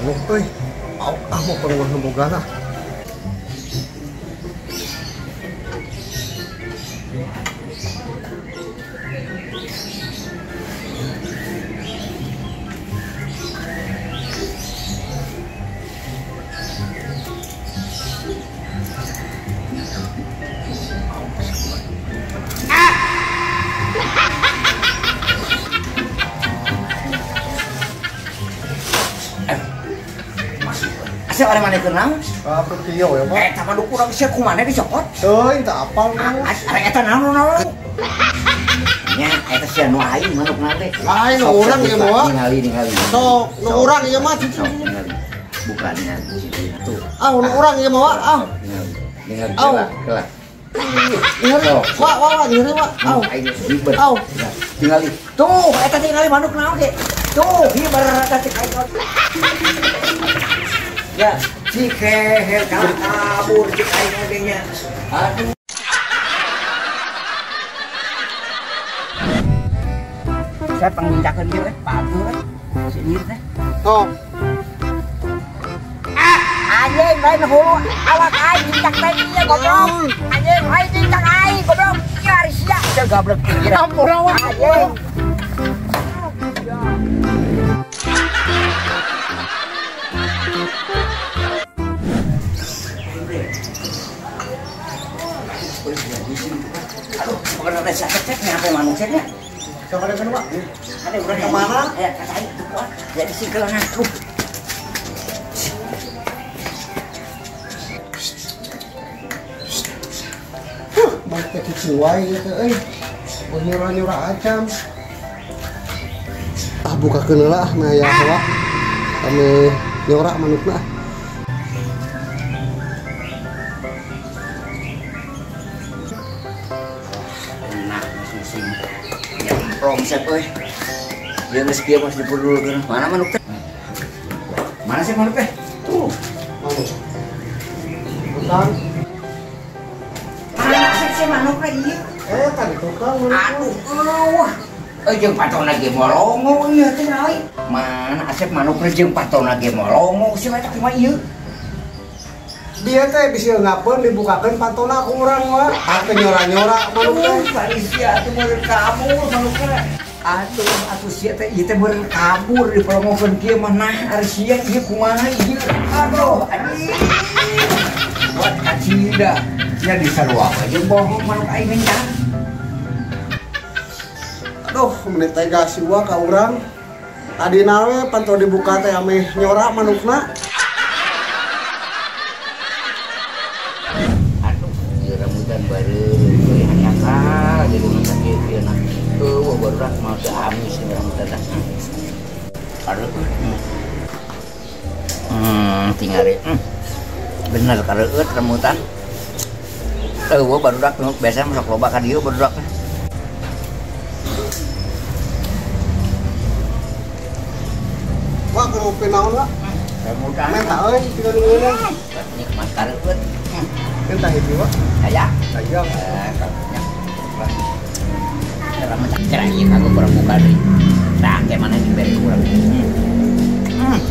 manuk euy. Mau pengen boga lah. Saya orang mana kenal? Apa kieu ya, Pak? Sama dukun orang sia kumana dicopot? Euy, teu apal mah. Are eta naon? Nya eta sia nu aing manuk nate. Lain urang ieu mah. Ningali. Sok, nu urang ieu mah cucu. Bukannya tuh. Nu urang ieu mah. Ningali. Kelak. Ngeri. Wah, ngeri, Pak. Aing ribet. Ningali. Tuh, eta ningali manuk naon ge? Tuh, ieu barata cek aing. Ya, si keher kabur cek aing ogenya. Aduh. Saya penginjakan dia bagus sini teh. Oh. Anjing lain hulu awak aing cincak teh ieu goblok. Anjing lain cincak aing goblok. Ieu ari sia teu goblok pikiran. Ampun awak. Anjing. Aduh, bukan ada cek-ceknya apa manuk ceknya. Coba ada Pak. Ada udah ke mana? Ya, ke saya itu kuat. Jadi singkelangan. Balik ke ciwai gitu euy. Nyura-nyura acam. Bukakeun heula nah ya Pak. Kami nyora manukna. Romset euy. Dia geus kieu mah dipudulkeun. Mana manuk teh? Mana sih manuk teh? Tuh, manuk. Bukan. Mana sih manuk teh ieu? Tadi tukang manuk. Aduh. Jeung patona ge molongo ieu teh euy. Mana asep manuk teh jeung patona ge molongo sih eta kumaha ieu? Dia teh bisa ngapain dibukakan pantona aku orang mah atau nyora-nyora manuk teh Parisia atuh meureun kabur manuk teh. Atuh sia teh ieu teh meureun kabur dipromokeun kieu mah nah ari sia ieu kumaha ieu. Aduh anjing. Buat kacida nya disaruak aja bohong manuk aing ngenyang. aduh menit tega siwa ka urang tadi nawe pantau dibuka teh ame nyora manukna. Rambutan bareng hanya kal jadi masak ieu nah barudak mau teu amis rambutan teh aduh tinggal bener kareueut rambutan barudak biasa sok loba ka dieu barudak Wah kudu pinaon lah rambutan menta euy tinggal deuleun nikmat kareueut menta hiji wa aya sayang kalnya cara mencari ieu kagok kurang buka deui tah ge mana diberi urang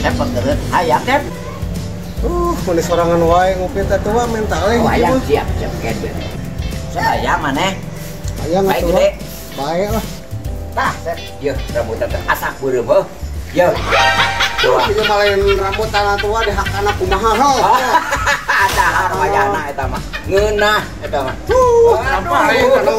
cepet geureuh hayang teh mun sorangan wae ngopi teh tua menta euy hayang siap kede saya maneh hayang baik atuh gede bae lah tah yeuh rambutan teh asak beureum heuh yeuh ieu mah lain rambutan tua dihakana kumaha heuh dahar wayahna eta mah ngeunah eta mah apa aing kana